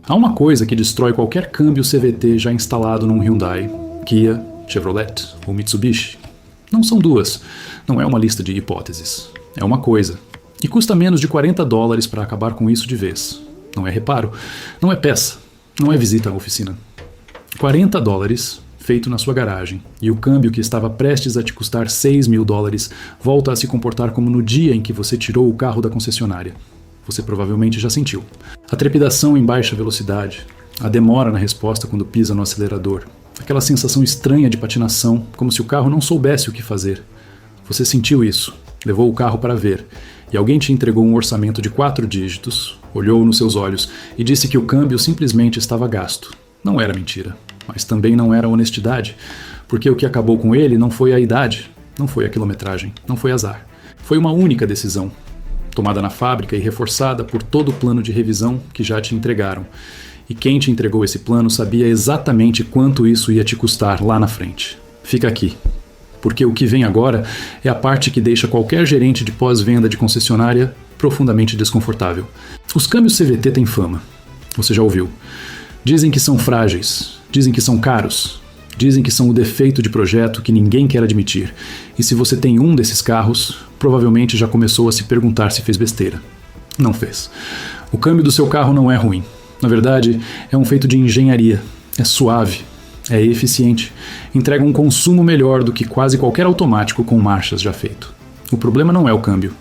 Há uma coisa que destrói qualquer câmbio CVT já instalado num Hyundai, Kia, Chevrolet ou Mitsubishi. Não são duas, não é uma lista de hipóteses. É uma coisa. E custa menos de $40 para acabar com isso de vez. Não é reparo, não é peça, não é visita à oficina. $40 feito na sua garagem, e o câmbio que estava prestes a te custar $6.000 volta a se comportar como no dia em que você tirou o carro da concessionária. Você provavelmente já sentiu. A trepidação em baixa velocidade, a demora na resposta quando pisa no acelerador, aquela sensação estranha de patinação, como se o carro não soubesse o que fazer. Você sentiu isso, levou o carro para ver, e alguém te entregou um orçamento de 4 dígitos, olhou nos seus olhos e disse que o câmbio simplesmente estava gasto. Não era mentira, mas também não era honestidade, porque o que acabou com ele não foi a idade, não foi a quilometragem, não foi azar. Foi uma única decisão, tomada na fábrica e reforçada por todo o plano de revisão que já te entregaram. E quem te entregou esse plano sabia exatamente quanto isso ia te custar lá na frente. Fica aqui, porque o que vem agora é a parte que deixa qualquer gerente de pós-venda de concessionária profundamente desconfortável. Os câmbios CVT têm fama. Você já ouviu. Dizem que são frágeis, dizem que são caros, dizem que são o defeito de projeto que ninguém quer admitir. E se você tem um desses carros, provavelmente já começou a se perguntar se fez besteira. Não fez. O câmbio do seu carro não é ruim. Na verdade, é um feito de engenharia. É suave, é eficiente, entrega um consumo melhor do que quase qualquer automático com marchas já feito. O problema não é o câmbio.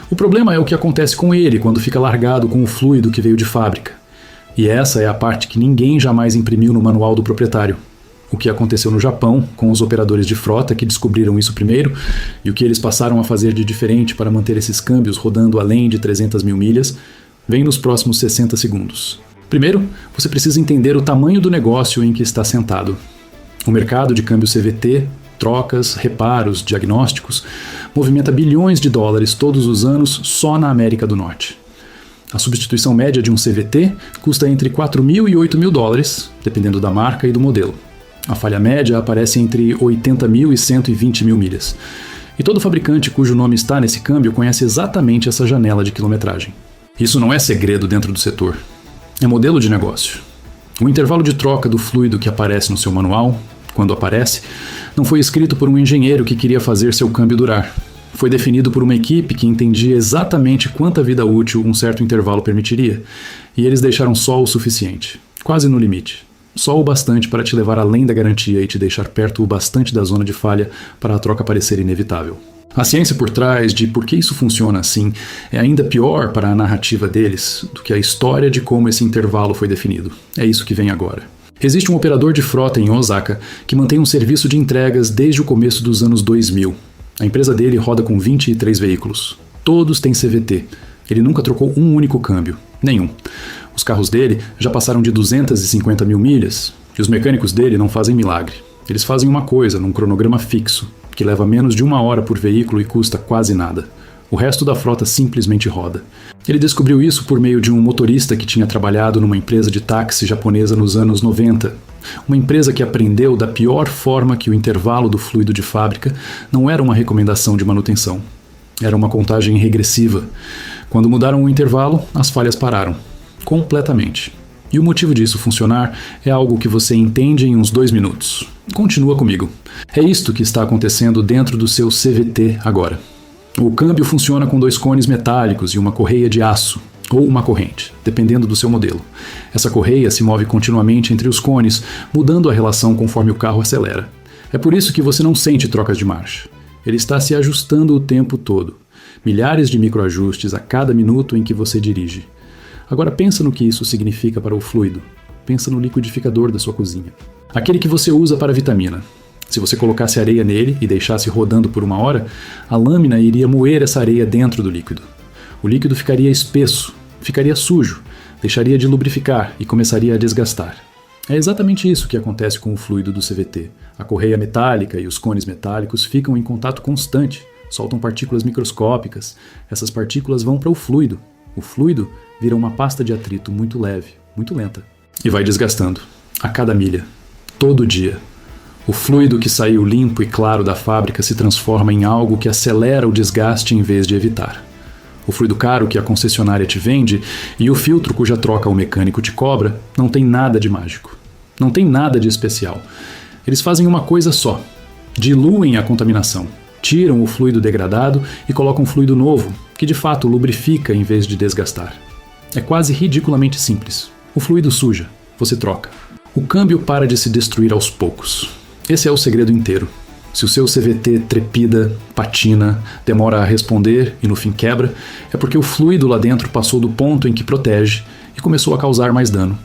O problema é o que acontece com ele quando fica largado com o fluido que veio de fábrica. E essa é a parte que ninguém jamais imprimiu no manual do proprietário. O que aconteceu no Japão, com os operadores de frota que descobriram isso primeiro, e o que eles passaram a fazer de diferente para manter esses câmbios rodando além de 300 mil milhas, vem nos próximos 60 segundos. Primeiro, você precisa entender o tamanho do negócio em que está sentado. O mercado de câmbio CVT, trocas, reparos, diagnósticos, movimenta bilhões de dólares todos os anos só na América do Norte. A substituição média de um CVT custa entre $4.000 e $8.000, dependendo da marca e do modelo. A falha média aparece entre 80.000 e 120.000 milhas. E todo fabricante cujo nome está nesse câmbio conhece exatamente essa janela de quilometragem. Isso não é segredo dentro do setor. É modelo de negócio. O intervalo de troca do fluido que aparece no seu manual, quando aparece, não foi escrito por um engenheiro que queria fazer seu câmbio durar. Foi definido por uma equipe que entendia exatamente quanta vida útil um certo intervalo permitiria, e eles deixaram só o suficiente, quase no limite. Só o bastante para te levar além da garantia e te deixar perto o bastante da zona de falha para a troca parecer inevitável. A ciência por trás de por que isso funciona assim é ainda pior para a narrativa deles do que a história de como esse intervalo foi definido. É isso que vem agora. Existe um operador de frota em Osaka que mantém um serviço de entregas desde o começo dos anos 2000. A empresa dele roda com 23 veículos. Todos têm CVT. Ele nunca trocou um único câmbio. Nenhum. Os carros dele já passaram de 250 mil milhas, e os mecânicos dele não fazem milagre. Eles fazem uma coisa num cronograma fixo, que leva menos de 1 hora por veículo e custa quase nada. O resto da frota simplesmente roda. Ele descobriu isso por meio de um motorista que tinha trabalhado numa empresa de táxi japonesa nos anos 90. Uma empresa que aprendeu da pior forma que o intervalo do fluido de fábrica não era uma recomendação de manutenção. Era uma contagem regressiva. Quando mudaram o intervalo, as falhas pararam. Completamente. E o motivo disso funcionar é algo que você entende em uns 2 minutos. Continua comigo. É isto que está acontecendo dentro do seu CVT agora. O câmbio funciona com 2 cones metálicos e uma correia de aço, ou uma corrente, dependendo do seu modelo. Essa correia se move continuamente entre os cones, mudando a relação conforme o carro acelera. É por isso que você não sente trocas de marcha. Ele está se ajustando o tempo todo. Milhares de microajustes a cada minuto em que você dirige. Agora pensa no que isso significa para o fluido. Pensa no liquidificador da sua cozinha. Aquele que você usa para vitamina. Se você colocasse areia nele e deixasse rodando por 1 hora, a lâmina iria moer essa areia dentro do líquido. O líquido ficaria espesso, ficaria sujo, deixaria de lubrificar e começaria a desgastar. É exatamente isso que acontece com o fluido do CVT. A correia metálica e os cones metálicos ficam em contato constante, soltam partículas microscópicas. Essas partículas vão para o fluido. O fluido vira uma pasta de atrito muito leve, muito lenta. E vai desgastando, a cada milha, todo dia. O fluido que saiu limpo e claro da fábrica se transforma em algo que acelera o desgaste em vez de evitar. o fluido caro que a concessionária te vende e o filtro cuja troca o mecânico te cobra não tem nada de mágico. Não tem nada de especial. Eles fazem uma coisa só: diluem a contaminação, tiram o fluido degradado e colocam fluido novo, que de fato lubrifica em vez de desgastar. É quase ridiculamente simples. O fluido suja, você troca. O câmbio para de se destruir aos poucos. Esse é o segredo inteiro. Se o seu CVT trepida, patina, demora a responder e no fim quebra, é porque o fluido lá dentro passou do ponto em que protege e começou a causar mais dano.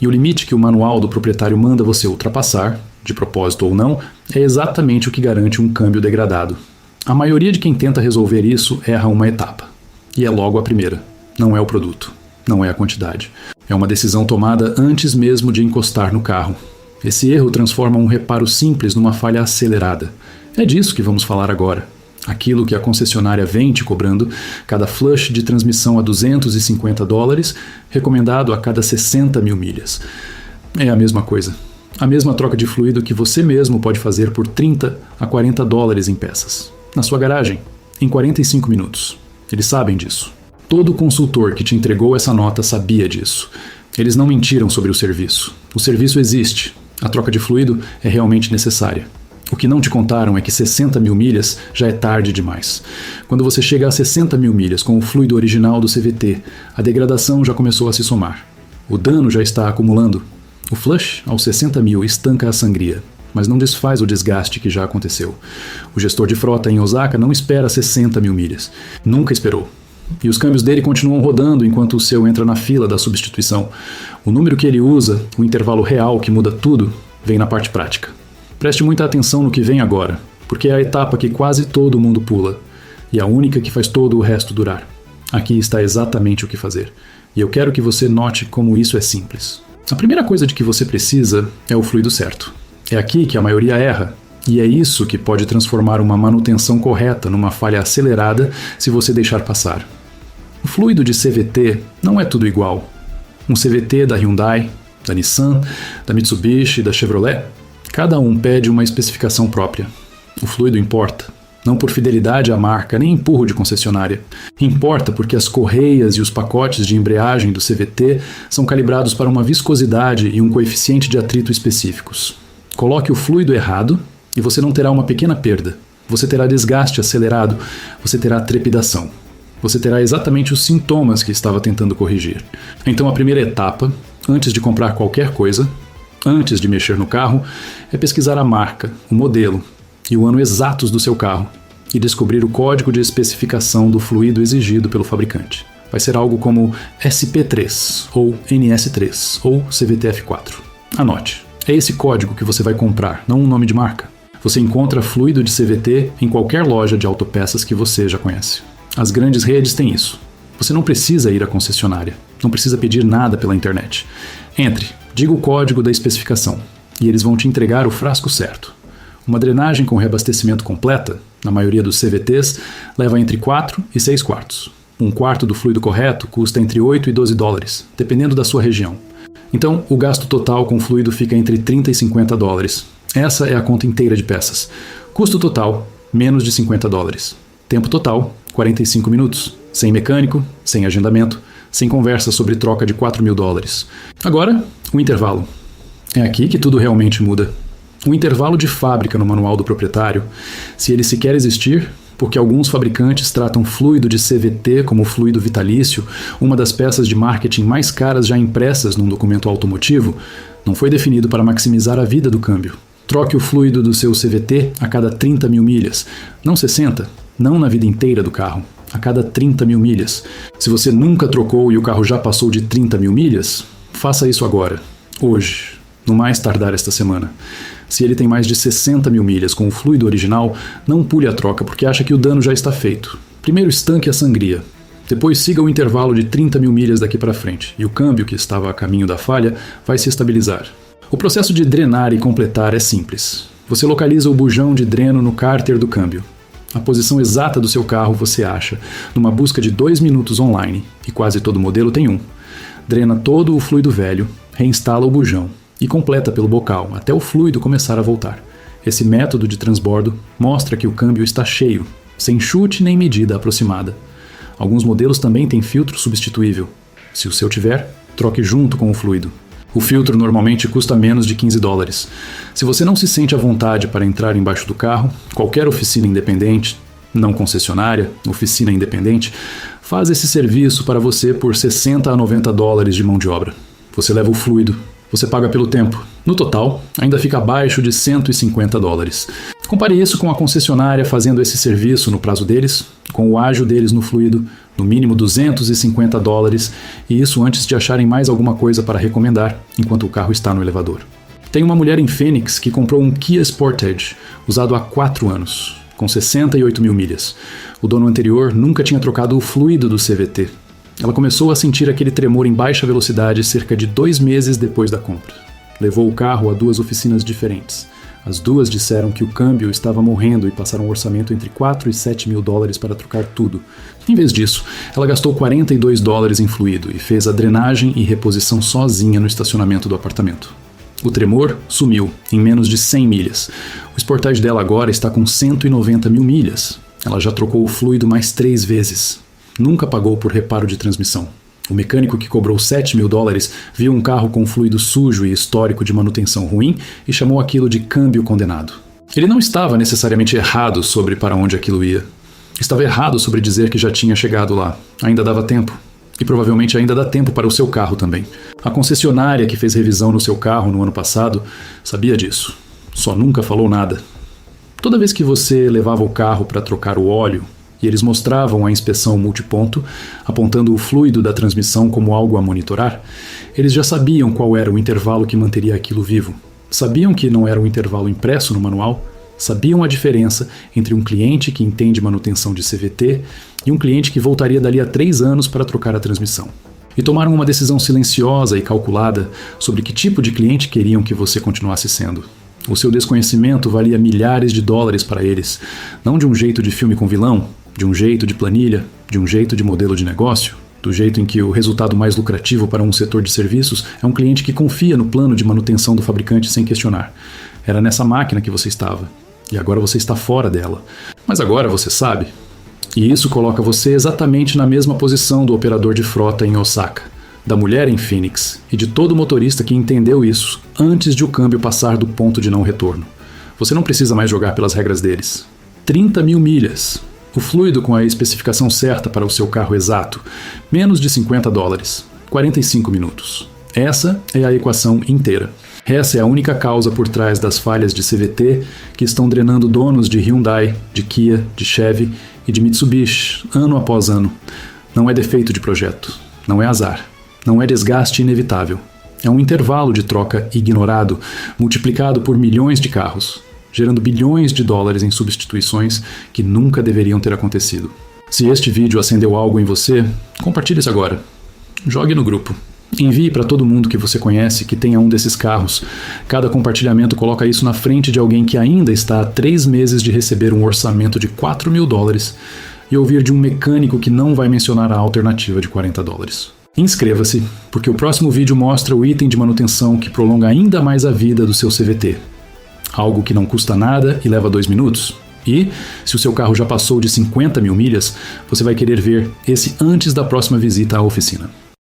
E o limite que o manual do proprietário manda você ultrapassar, de propósito ou não, é exatamente o que garante um câmbio degradado. A maioria de quem tenta resolver isso erra uma etapa. E é logo a primeira. Não é o produto. Não é a quantidade. É uma decisão tomada antes mesmo de encostar no carro. Esse erro transforma um reparo simples numa falha acelerada. É disso que vamos falar agora. Aquilo que a concessionária vem te cobrando, cada flush de transmissão a $250, recomendado a cada 60 mil milhas. É a mesma coisa. A mesma troca de fluido que você mesmo pode fazer por $30 a $40 em peças. Na sua garagem, em 45 minutos. Eles sabem disso. Todo consultor que te entregou essa nota sabia disso. Eles não mentiram sobre o serviço. O serviço existe. A troca de fluido é realmente necessária. O que não te contaram é que 60 mil milhas já é tarde demais. Quando você chega a 60 mil milhas com o fluido original do CVT, a degradação já começou a se somar. O dano já está acumulando. O flush, aos 60 mil, estanca a sangria, mas não desfaz o desgaste que já aconteceu. O gestor de frota em Osaka não espera 60 mil milhas. Nunca esperou. E os câmbios dele continuam rodando enquanto o seu entra na fila da substituição. O número que ele usa, o intervalo real que muda tudo, vem na parte prática. Preste muita atenção no que vem agora, porque é a etapa que quase todo mundo pula, e a única que faz todo o resto durar. Aqui está exatamente o que fazer, e eu quero que você note como isso é simples. A primeira coisa de que você precisa é o fluido certo. É aqui que a maioria erra, e é isso que pode transformar uma manutenção correta numa falha acelerada se você deixar passar. O fluido de CVT não é tudo igual. Um CVT da Hyundai, da Nissan, da Mitsubishi, da Chevrolet, cada um pede uma especificação própria. O fluido importa, não por fidelidade à marca, nem empurro de concessionária. Importa porque as correias e os pacotes de embreagem do CVT são calibrados para uma viscosidade e um coeficiente de atrito específicos. Coloque o fluido errado e você não terá uma pequena perda. Você terá desgaste acelerado, você terá trepidação. Você terá exatamente os sintomas que estava tentando corrigir. Então a primeira etapa, antes de comprar qualquer coisa, antes de mexer no carro, é pesquisar a marca, o modelo e o ano exatos do seu carro e descobrir o código de especificação do fluido exigido pelo fabricante. Vai ser algo como SP3, ou NS3, ou CVTF4. Anote, é esse código que você vai comprar, não um nome de marca. Você encontra fluido de CVT em qualquer loja de autopeças que você já conhece. As grandes redes têm isso. Você não precisa ir à concessionária, não precisa pedir nada pela internet. Entre, diga o código da especificação, e eles vão te entregar o frasco certo. Uma drenagem com reabastecimento completa, na maioria dos CVTs, leva entre 4 e 6 quartos. Um quarto do fluido correto custa entre 8 e 12 dólares, dependendo da sua região. Então, o gasto total com fluido fica entre 30 e 50 dólares. Essa é a conta inteira de peças. Custo total, menos de 50 dólares. Tempo total, 45 minutos. Sem mecânico, sem agendamento, sem conversa sobre troca de 4 mil dólares. Agora, o intervalo. É aqui que tudo realmente muda. O intervalo de fábrica no manual do proprietário, se ele sequer existir, porque alguns fabricantes tratam fluido de CVT como fluido vitalício, uma das peças de marketing mais caras já impressas num documento automotivo, não foi definido para maximizar a vida do câmbio. Troque o fluido do seu CVT a cada 30 mil milhas, não 60, não na vida inteira do carro, a cada 30 mil milhas. Se você nunca trocou e o carro já passou de 30 mil milhas, faça isso agora, hoje, no mais tardar esta semana. Se ele tem mais de 60 mil milhas com o fluido original, não pule a troca porque acha que o dano já está feito. Primeiro estanque a sangria. Depois siga o intervalo de 30 mil milhas daqui para frente e o câmbio que estava a caminho da falha vai se estabilizar. O processo de drenar e completar é simples. Você localiza o bujão de dreno no cárter do câmbio. A posição exata do seu carro você acha numa busca de 2 minutos online, e quase todo modelo tem um. Drena todo o fluido velho, reinstala o bujão e completa pelo bocal até o fluido começar a voltar. Esse método de transbordo mostra que o câmbio está cheio, sem chute nem medida aproximada. Alguns modelos também têm filtro substituível. Se o seu tiver, troque junto com o fluido. O filtro normalmente custa menos de $15. Se você não se sente à vontade para entrar embaixo do carro, qualquer oficina independente, não concessionária, oficina independente, faz esse serviço para você por $60 a $90 de mão de obra. Você leva o fluido, você paga pelo tempo. No total, ainda fica abaixo de $150. Compare isso com a concessionária fazendo esse serviço no prazo deles, com o ágio deles no fluido, no mínimo $250, e isso antes de acharem mais alguma coisa para recomendar enquanto o carro está no elevador. Tem uma mulher em Phoenix que comprou um Kia Sportage, usado há 4 anos, com 68 mil milhas. O dono anterior nunca tinha trocado o fluido do CVT. Ela começou a sentir aquele tremor em baixa velocidade cerca de 2 meses depois da compra. Levou o carro a 2 oficinas diferentes. As duas disseram que o câmbio estava morrendo e passaram um orçamento entre $4 e $7 mil para trocar tudo. Em vez disso, ela gastou $42 em fluido e fez a drenagem e reposição sozinha no estacionamento do apartamento. O tremor sumiu em menos de 100 milhas. O Sportage dela agora está com 190 mil milhas. Ela já trocou o fluido mais 3 vezes. Nunca pagou por reparo de transmissão. O mecânico que cobrou $7 mil viu um carro com fluido sujo e histórico de manutenção ruim e chamou aquilo de câmbio condenado. Ele não estava necessariamente errado sobre para onde aquilo ia. Estava errado sobre dizer que já tinha chegado lá. Ainda dava tempo. E provavelmente ainda dá tempo para o seu carro também. A concessionária que fez revisão no seu carro no ano passado sabia disso. Só nunca falou nada. Toda vez que você levava o carro para trocar o óleo, e eles mostravam a inspeção multiponto, apontando o fluido da transmissão como algo a monitorar, eles já sabiam qual era o intervalo que manteria aquilo vivo. Sabiam que não era um intervalo impresso no manual, sabiam a diferença entre um cliente que entende manutenção de CVT e um cliente que voltaria dali a 3 anos para trocar a transmissão. E tomaram uma decisão silenciosa e calculada sobre que tipo de cliente queriam que você continuasse sendo. O seu desconhecimento valia milhares de dólares para eles, não de um jeito de filme com vilão, de um jeito de planilha, de um jeito de modelo de negócio, do jeito em que o resultado mais lucrativo para um setor de serviços é um cliente que confia no plano de manutenção do fabricante sem questionar. Era nessa máquina que você estava, e agora você está fora dela. Mas agora você sabe. E isso coloca você exatamente na mesma posição do operador de frota em Osaka, da mulher em Phoenix e de todo motorista que entendeu isso antes de o câmbio passar do ponto de não retorno. Você não precisa mais jogar pelas regras deles. 30 mil milhas. O fluido com a especificação certa para o seu carro exato. Menos de $50. 45 minutos. Essa é a equação inteira. Essa é a única causa por trás das falhas de CVT que estão drenando donos de Hyundai, de Kia, de Chevy e de Mitsubishi, ano após ano. Não é defeito de projeto. Não é azar. Não é desgaste inevitável. É um intervalo de troca ignorado, multiplicado por milhões de carros, gerando bilhões de dólares em substituições que nunca deveriam ter acontecido. Se este vídeo acendeu algo em você, compartilhe isso agora. Jogue no grupo. Envie para todo mundo que você conhece que tenha um desses carros. Cada compartilhamento coloca isso na frente de alguém que ainda está há 3 meses de receber um orçamento de $4 mil e ouvir de um mecânico que não vai mencionar a alternativa de $40. Inscreva-se, porque o próximo vídeo mostra o item de manutenção que prolonga ainda mais a vida do seu CVT. Algo que não custa nada e leva 2 minutos. E, se o seu carro já passou de 50 mil milhas, você vai querer ver esse antes da próxima visita à oficina.